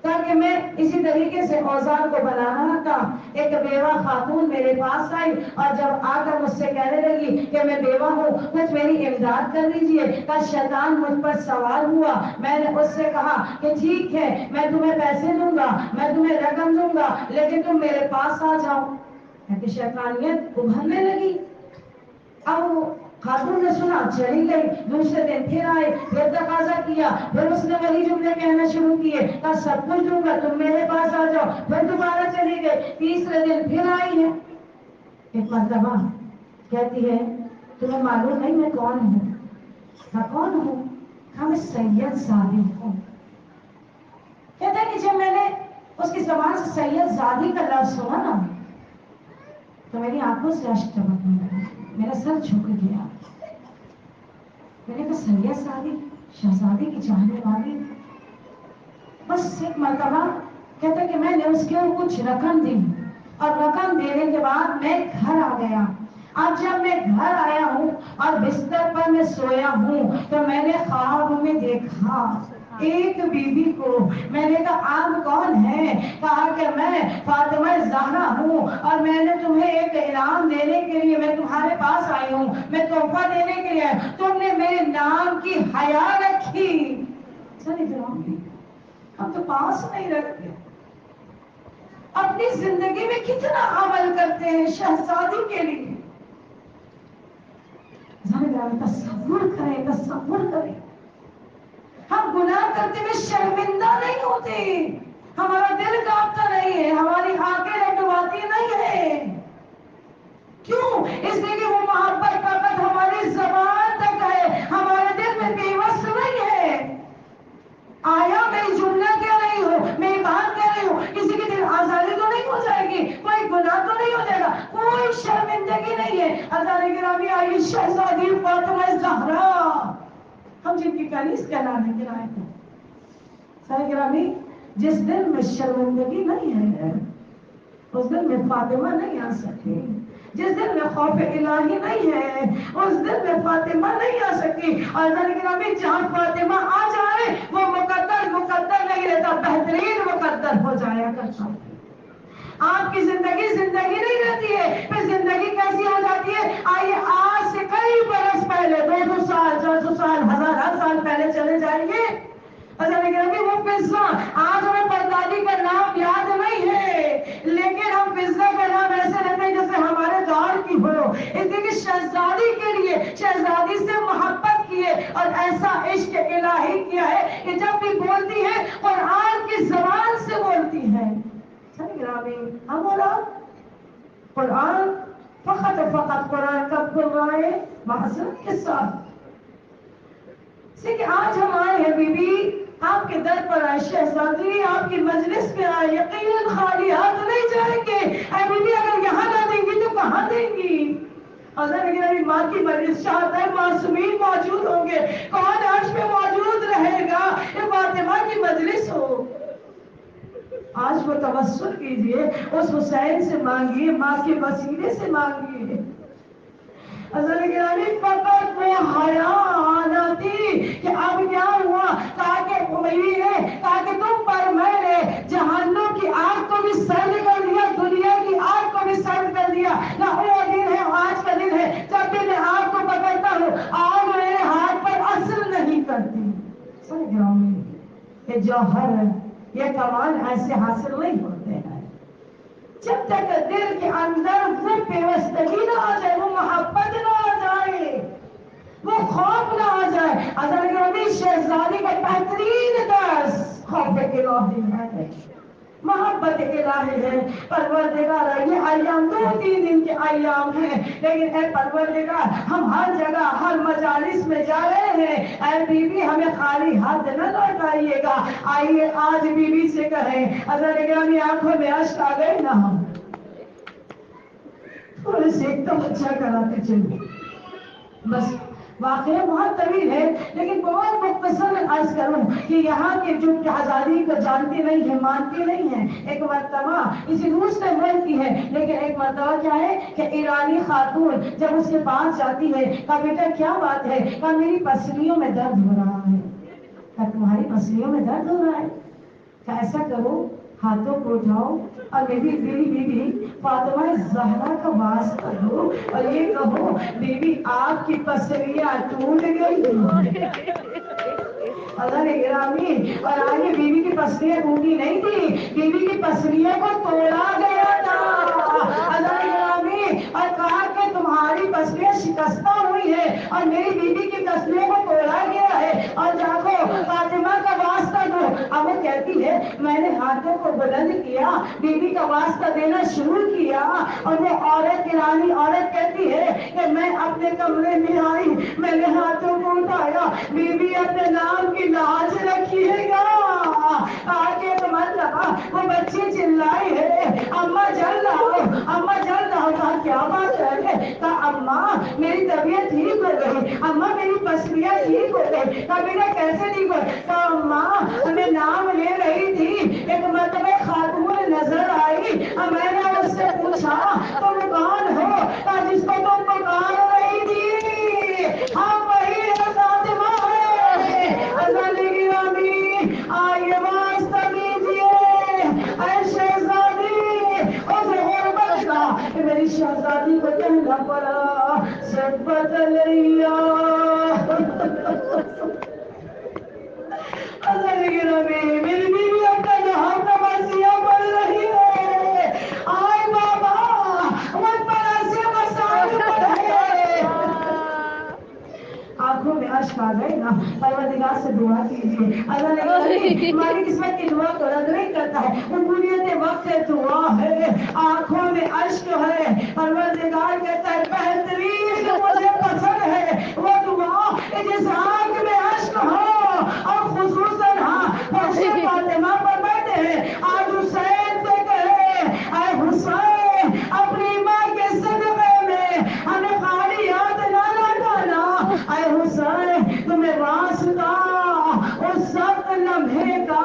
S1: تاکہ میں اسی طریقے سے اوزار کو بنا رہا تھا. ایک بیوہ خاتون میرے پاس آئی اور جب آ کر مجھ سے کہنے لگی کہ میں بیوہ ہوں، کچھ میری امداد کر لیجیے. کا شیطان مجھ پر سوار ہوا. میں نے اس سے کہا کہ ٹھیک ہے، میں تمہیں پیسے دوں گا، میں تمہیں رقم دوں گا، لیکن تم میرے پاس آ جاؤ. کہ شیطانیت ابھرنے لگی. اب وہ خاتون نے سنا، چلی گئی. دوسرے دن پھر آئے، پھر تقاضا کیا، پھر اس نے وہی جملے کہنا شروع کیے، کہا سب کچھ دوں گا، تم میرے پاس آ جاؤ. پھر دوبارہ چلی گئی. تیسرے دن پھر آئی ہے. ایک مرتبہ کہتی ہے تمہیں معلوم نہیں میں کون ہوں؟ کہا کون ہوں؟ کہا میں سید زادی ہوں. کہتا ہے کہ جب میں نے اس کی زبان سے سید زادی کا لفظ سنا نا تو میری آنکھوں سے اشک ٹپکنے لگا، میرا سر جھک گیا. میں نے کہا سید زادی، شہزادی کی چاہنے والی. بس ایک مرتبہ کہتا ہے کہ میں نے اس کے کچھ رقم دی اور رقم دینے کے بعد میں گھر آ گیا. اب جب میں گھر آیا ہوں اور بستر پر میں سویا ہوں تو میں نے خواب میں دیکھا ایک بیوی کو. میں نے کہا آپ کون ہیں؟ کہا کہ میں فاطمہ زہرا ہوں اور میں نے تمہیں ایک انعام دینے کے لیے میں تمہارے پاس آئی ہوں، میں تحفہ دینے کے لیے. تم نے میرے نام کی حیا رکھی. ہم تو پاس نہیں رکھتے. اپنی زندگی میں کتنا عمل کرتے ہیں شہزادی کے لیے. تصور کریں، تصور کریں. ہم گناہ کرتے ہوئے شرمندہ نہیں ہوتے، ہمارا دل کانپتا نہیں ہے، ہماری آنکھیں لٹواتی نہیں ہے. کیوں؟ اس لیے کہ وہ محبت فقط ہماری زبان تک ہے، ہمارے دل میں بےوس نہیں ہے. آیا میں جملہ کہہ رہی ہوں، میں بات کہہ رہی ہوں، کسی کی دل آزادی تو نہیں ہو جائے گی، کوئی گناہ تو نہیں ہو جائے گا، کوئی شرمندگی نہیں ہے. حضرت گرامی آئی شہزادی فاطمہ زہرا، ہم جن کی کنیز کہلانے کے لائق ہیں. سارے گرامی، جس دل میں شرمندگی نہیں ہے اس دل میں فاطمہ نہیں آ سکتی. جس دل میں خوف الہی نہیں ہے اس دل میں فاطمہ نہیں آ سکتی. اور گرامی جہاں فاطمہ آ جائے وہ مقدر نہیں رہتا، بہترین مقدر ہو جایا کرتا. آپ کی زندگی زندگی نہیں رہتی ہے، پھر زندگی کیسی ہو جاتی ہے؟ آئیے آج سے کئی برس پہلے، 200 سال 400 سال 1000 سال پہلے چلے جائیے. وہ پزا آج ہمیں پردادی کا نام یاد نہیں ہے، لیکن ہم پزا کا نام ایسے رہتے ہیں جیسے ہمارے دور کی ہو. اس لیے کہ شہزادی کے لیے شہزادی سے محبت کیے اور ایسا عشق الہی کیا ہے کہ جب بھی بولتی ہے قرآن کی زبان سے بولتی ہے. ہم بولا قرآن فقط قرآن کا کھل رہا ہے معذرت کے ساتھ. کہ آج ہم آئے ہیں بی بی آپ کے در پر آئے، شہزادی آپ کی مجلس میں آئے، یقیناً خالی ہاتھ نہیں جائیں گے. اے بی بی اگر یہاں نہ دیں گی تو کہاں دیں گی؟ حضرت میری ماں کی مجلس شاہد معصومین موجود ہوں گے، کون عرش میں موجود رہے گا؟ یہ فاطمہ کی مجلس ہو. آج وہ توسل کیجئے، اس حسین سے مانگیے، ماں کے وسیلے سے مانگیے. حضرت گرامی فقط وہ حیا آنا تھی کہ اب کیا ہوا تاکہ تم پر میں نے جہنم کی آگ کو بھی سرد کر دیا، دنیا کی آگ کو بھی سرد کر دیا. نہ وہ دن ہے آج کا دن ہے جب بھی میں آگ کو پکڑتا ہوں آگ میرے ہاتھ پر اثر نہیں کرتی. یہ جوہر ہے، یہ کمال ایسے حاصل نہیں ہوتے ہیں جب تک دل کے اندر وہ پیوستگی نہ آ جائے، وہ محبت نہ آ جائے، وہ خوف نہ آ جائے. حضرت گرامی شہزادی کا بہترین درس خوف الہی ہے، محبت الہی ہے. پروردگار یہ ایام 2-3 دن کے ایام ہیں، لیکن اے پروردگار ہم ہر جگہ ہر مجالس میں جا رہے ہیں. اے بی بی ہمیں خالی ہاتھ نہ لوٹائیے گا. آئیے آج بی بی سے کہیں حضرت گرامی آنکھوں میں اشک آ گئے نا، تھوڑے سے ایک توجہ کراتے چلو، بس واقعہ بہت طویل ہے لیکن بہت مختصر میں عرض کروں کہ یہاں کے جو آزادی کو جانتے نہیں ہیں، مانتے نہیں ہیں، ایک مرتبہ اسی دوسرے ملک کی ہے لیکن ایک مرتبہ کیا ہے کہ ایرانی خاتون جب اس کے پاس جاتی ہے کہا بیٹا کیا بات ہے، کہا میری پسلیوں میں درد ہو رہا ہے، کہا تمہاری پسلیوں میں درد ہو رہا ہے، کہا ایسا کرو ہاتھوں کو اٹھاؤ اور میری بیوی فاطمہ زہرا کا واسطہ دو اور یہ کہو بیوی آپ کی پسلیاں ٹوٹ گئی۔ اللہ نے گرامی اور آگے بیوی کی پسلیاں ٹوٹی نہیں تھی، بیوی کی پسلیوں کو توڑا گیا تھا۔ اللہ نے گرامی اور کہا کہ تمہاری پسلیاں شکستہ ہوئی ہے اور میری بیوی کی پسلیوں کو توڑا گیا ہے اور جاؤ فاطمہ کا واسطہ دو۔ اب وہ کہتی ہے میں نے ہاتھوں کو بلند کیا، بیوی کا واسطہ دینا شروع کیا اور وہ عورت ایرانی عورت کہتی ہے کہ میں اپنے کمرے میں آئی، میں نے ہاتھوں کو اٹھایا، بیوی اپنے نام کی لاج رکھیے گا۔ آگے مطلب وہ بچی چلائی ہے اماں جل رہا، اماں جل رہا، کہا کیا بات ہے، کہا اماں میری طبیعت ٹھیک ہو گئی، اماں میری پسلیاں ٹھیک ہو گئی، کہا بیٹا کیسے ٹھیک ہو، کہا اماں میں نام لے رہی تھی ایک مرتبہ خاتون نظر آئی، میں نے اس سے پوچھا تم کون ہو، کہا جس کو تم پکار رہی تھی ہم وہی ہے فاطمہ ہے۔ اذان گرامی آئیے واسطہ دیجیے اے شہزادی، اس غربت کا میری شہزادی کو کہنا پڑا سب بدل لیا۔ اذان گرامی میری بیوی اپنا جہاں کا مرثیہ پڑھ رہی ہے، آئے بابا مجھ پر ایسے مسائل پڑھے۔ آنکھوں میں اشک آ گئے نا، پروردگار سے دعا کیجیے۔ اللہ نے ہماری قسمت کی دعا کو رد نہیں کرتا ہے، قبولیت وقت دعا ہے، آنکھوں میں اشک ہے، پروردگار کہتا ہے بہترین جو مجھے پسند ہے وہ دعا جس آنکھ میں اشک ہو، اور خصوصاً فرش فاطمہ پر بیٹھے ہیں آج حسین سے کہے اے حسین اپنی ماں کے صدقے میں ہمیں خالی ہاتھ نہ لوٹانا، اے حسین تمہیں واسطہ اس سخت لمحے کا،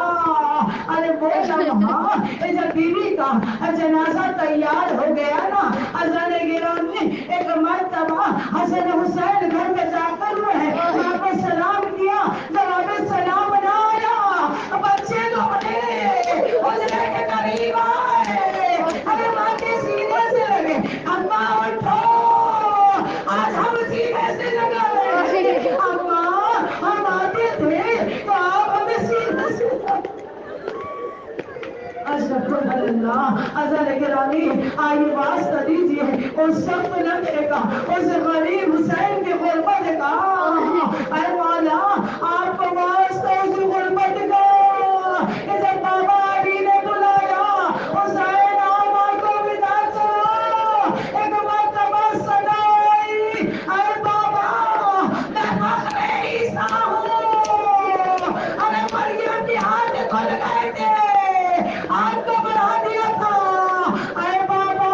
S1: ارے وہ لمحہ جب بیوی کا جنازہ تیار ہو گیا نا، اذان گرامی ایک مرتبہ حسن حسین گھر میں داخل ہوئے ہیں، وہاں پر سلام کیا، جواب سلام نہ آیا، بچے دوڑے حجرے کے قریب آئے، ارے ماں کے سینے سے لگے، اماں اٹھو آج ہم سینے سے لگا رہے ہیں، اماں ہم آتے تھے تو آپ ہمیں سینے سے لگا۔ اشرف اللہ اذان گرامی آئیے واسطہ دیجیے اس سخت لمحے کا، اس غریب حسین کی غربت کا، اے مولا آپ کو واسطہ اس غربت کا، جب بابا علی نے بلایا حسین آما کو ودا کرو، ایک مرتبہ صدا آئی اے بابا میں فخر عیسیٰ ہوں، ارے مریم کے ہاتھ کھل گئے تھے، ہاتھ کو بڑھا دیا تھا، اے بابا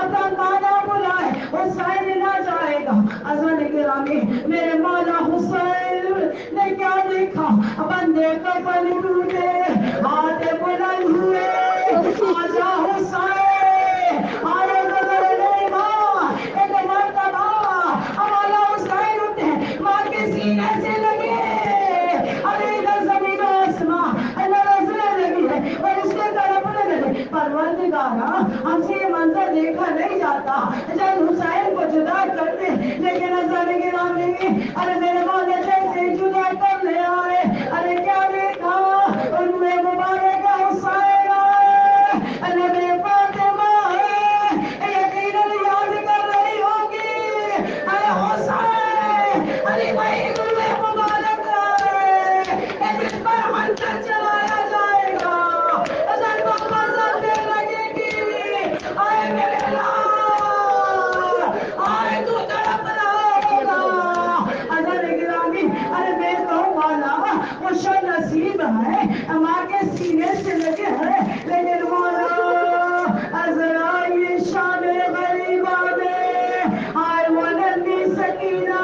S1: اذان مانا بلائے حسین نہ جائے گا۔ اذان گرامی میرے مولا حسین نے کیا دیکھا، بندے کفن ٹوٹے ہاتھ بلند ہوئے، آجا حسین آئے نظر نہیں ماں، ایک مرتبہ مولا حسین اٹھے، ماں کے سینے سے لگے، ارے ادھر زمین و آسمان نظریں لگی ہے اور اس کے تڑپنے لگے، پروردگارا ہم سے یہ منظر دیکھا نہیں جاتا جب حسین کو جدا کرتے، لیکن اذان گرامی ارے میرے مولا جیسے جدا کرنے آئے، ارے کیا دیکھا ان میں مبارک حسین آئے، نبی فاطمہ ہے، یقیناً یاد کر رہی ہوگی اے حسین، ارے وہی دلے مبارک ہے جس پر منظر چلایا جائے گا، اذان کو منظر دے لگے گی، آئے میرے لال آئے تو تڑپ رہا ہوگا۔ اذان گرامی ارے میں کہوں والا خوش و نصیب ہے ماں کے سینے سے لگے ہیں، لیکن مولا عزرائیل شان غریبہ میں آئے ونندی سکینہ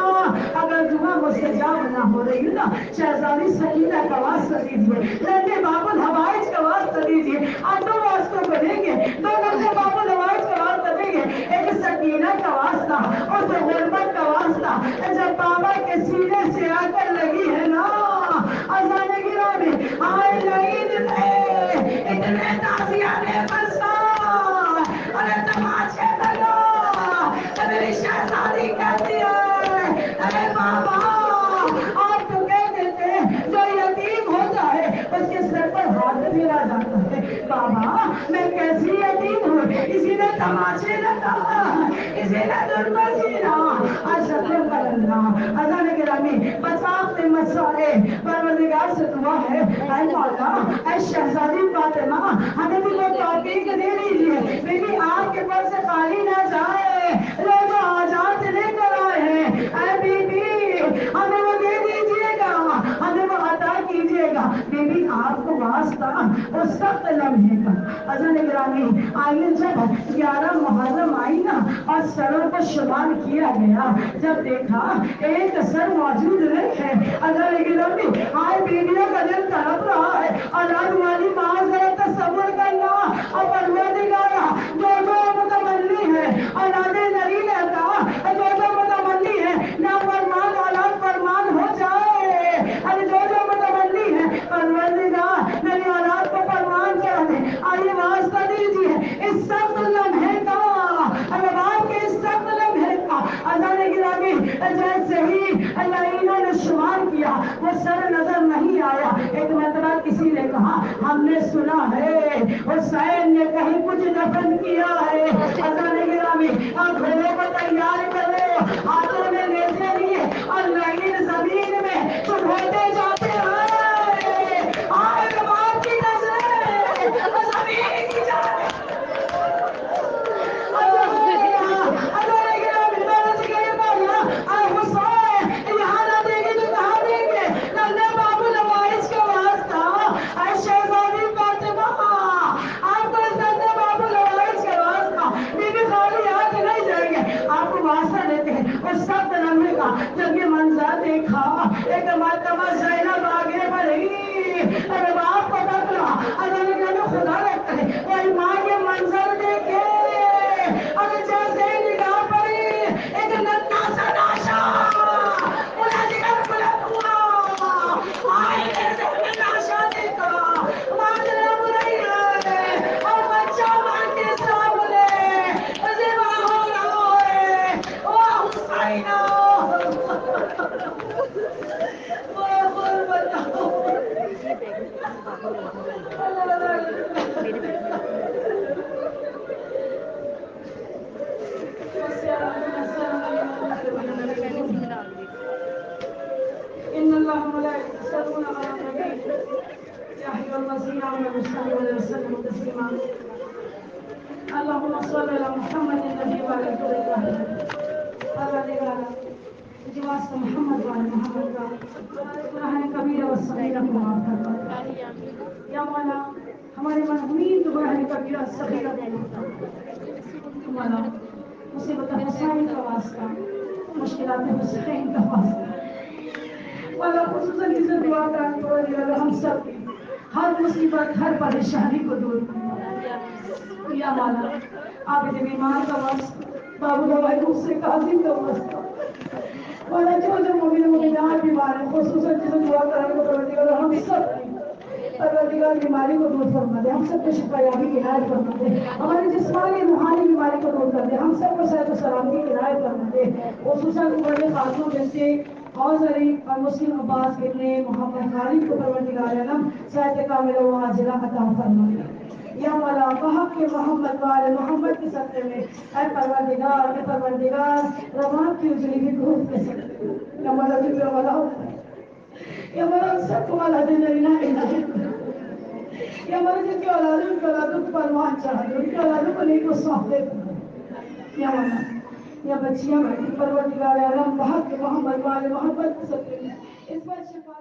S1: ہو رہی ہے نا، شہزادی سکینہ کا واسطہ دیجیے، ننھے بابو الحوائج کا واسطہ دیجیے، آپ دو واسطوں کو دیں گے، دو ننھے بابو الحوائج کا واسطہ دیں گے، ایک سکینہ کا واسطہ اور دو غربت کا واسطہ جب بابا کے سینے سے آ کر لگی ہے نا، اذان گرامی آئے لعید میں اتنے تازیانے برسا، ارے تماشے لگا، میری شہزادی کہتی ہے ارے بابا آپ تو کہہ دیتے جو یتیم ہوتا ہے اس کے سر پر ہاتھ پھیرا جاتا ہے، بابا میں کیسی یتیم ہوں، اسی نے تماشے لگا، اسی نے دن بسینا، اشکر پر اللہ اذان گرامی مساق میں مسائے پروردگار سے دعا ہے، اے مولا اے شہزادی فاطمہ ہمیں بھی وہ توفیق دے دیجیے، بیوی آپ کے پر سے خالی نہ جائے، لوگ جو حاجات لے کر آئے ہیں، اے بی بی ہمیں وہ دے دیجیے گا، ہمیں وہ عطا کیجیے گا، بی بی آپ کو واسطہ اس سخت لمحے کا اذان گرامی آئیے جب 11 محرم آئی نا اور سروں کو شمار کیا گیا، جب دیکھا ایک سر موجود نہیں ہے، اذان گرامی آئے بیویوں کا دل تڑپ رہا ہے، اولاد والی ماں ذرا تصور کرنا، اور پروردگارا جو جو متمنی ہے اولاد نرینہ کا، جو جو متمنی ہے نہ فرمان اولاد فرمان ہو جائے، ارے جو جو متمنی ہے پروردگار میری اولاد کو فرمان کر دے، آئیے واسطہ دیجیے اس سخت لمحے کا، ارے باپ کے اس سخت لمحے کا اذان گرامی جیسے ہی لعینہ نے شمار کیا وہ سر نظر نہیں آیا، ایک مرتبہ کسی نے کہا ہم نے سنا ہے حسین نے کہیں کچھ دفن کیا ہے، اذان گرامی گھوڑے کو تیار کرو، ہاتھوں میں نیزے لیے اور لعین زمین میں چبھوتے جاتے ہیں، آئے باپ کی نظریں زمین کی جانب، جب یہ منظر دیکھا ایک مرتبہ زینب آگے بڑھی، ارے باپ کو پکڑا، اذان گرامی خدا رکھتا ہے کوئی ماں یہ منظر دیکھے، اگر جیسے نگاہ پڑی ایک ننھا سا لاشا الجھ کر بلند ہوا، آئے جیسے میں لاشا دیکھا، ماں جنم رہی ہے اور بچہ ماں کے سامنے ذبح ہو رہا ہے، وہ حسینہ ان اللہ ملائکۃ یصلون علی النبی یا ایھا الذین آمنوا صلوا علیہ وسلموا تسلیما، اللهم صل علی محمد النبی وعلی پروردگارا مجھے واسطہ محمد وعلی محمد کا گناہ کبیرہ و صغیرہ کو معاف فرما، یا مولا ہمارے مرحومین کو گناہ کبیرہ صغیرہ کو معاف فرما، مولا مصیبت حسین کا واسطہ، مشکلات حسین کا واسطہ، مولا خصوصاً جسے دعا کرنے کو لگا ہم سب کی ہر مصیبت ہر پریشانی کو دور کرنا، یا مولا آپ کے بیمار کا واسطہ، بابو بابائی روح سے قاضی کا واسطہ، مولا جو جو مومن مومنات بیمار ہیں خصوصاً جسے دعا کرنے کو لگا ہم سب کی پروردگار بیماری کو دور فرما دے، ہم سب کو شفا یابی کی عنایت فرما دے، ہماری جسمانی روحانی بیماری کو دور کر دے، ہم سب کو صحت و سلامتی کی عنایت فرما دے، خصوصاً بڑے خاتون جیسے حوضری اور مسلم عباس ابن محمد خالد کو پروردگار عالم صحت کاملہ و عاجلہ عطا فرما دے، یا مولا بحق کے محمد وآل محمد کے صدقے میں اے پروردگار رحمت کی اجلی بھی دور کے صدقے میں، یا مولا ذکر والا ہوتا ہے، یا مولا ہم سب کو مولا دل نرینہ عنایت فرما، یا مولا جن کی اولادوں کو پروان چاہا دے، ان کی اولادوں کو نیک و صالح بنا دے، یا مولا یا بچیاں بیٹھی پروردگار عالم بحق کے محمد وآل محمد کے صدقے میں اس پر شفا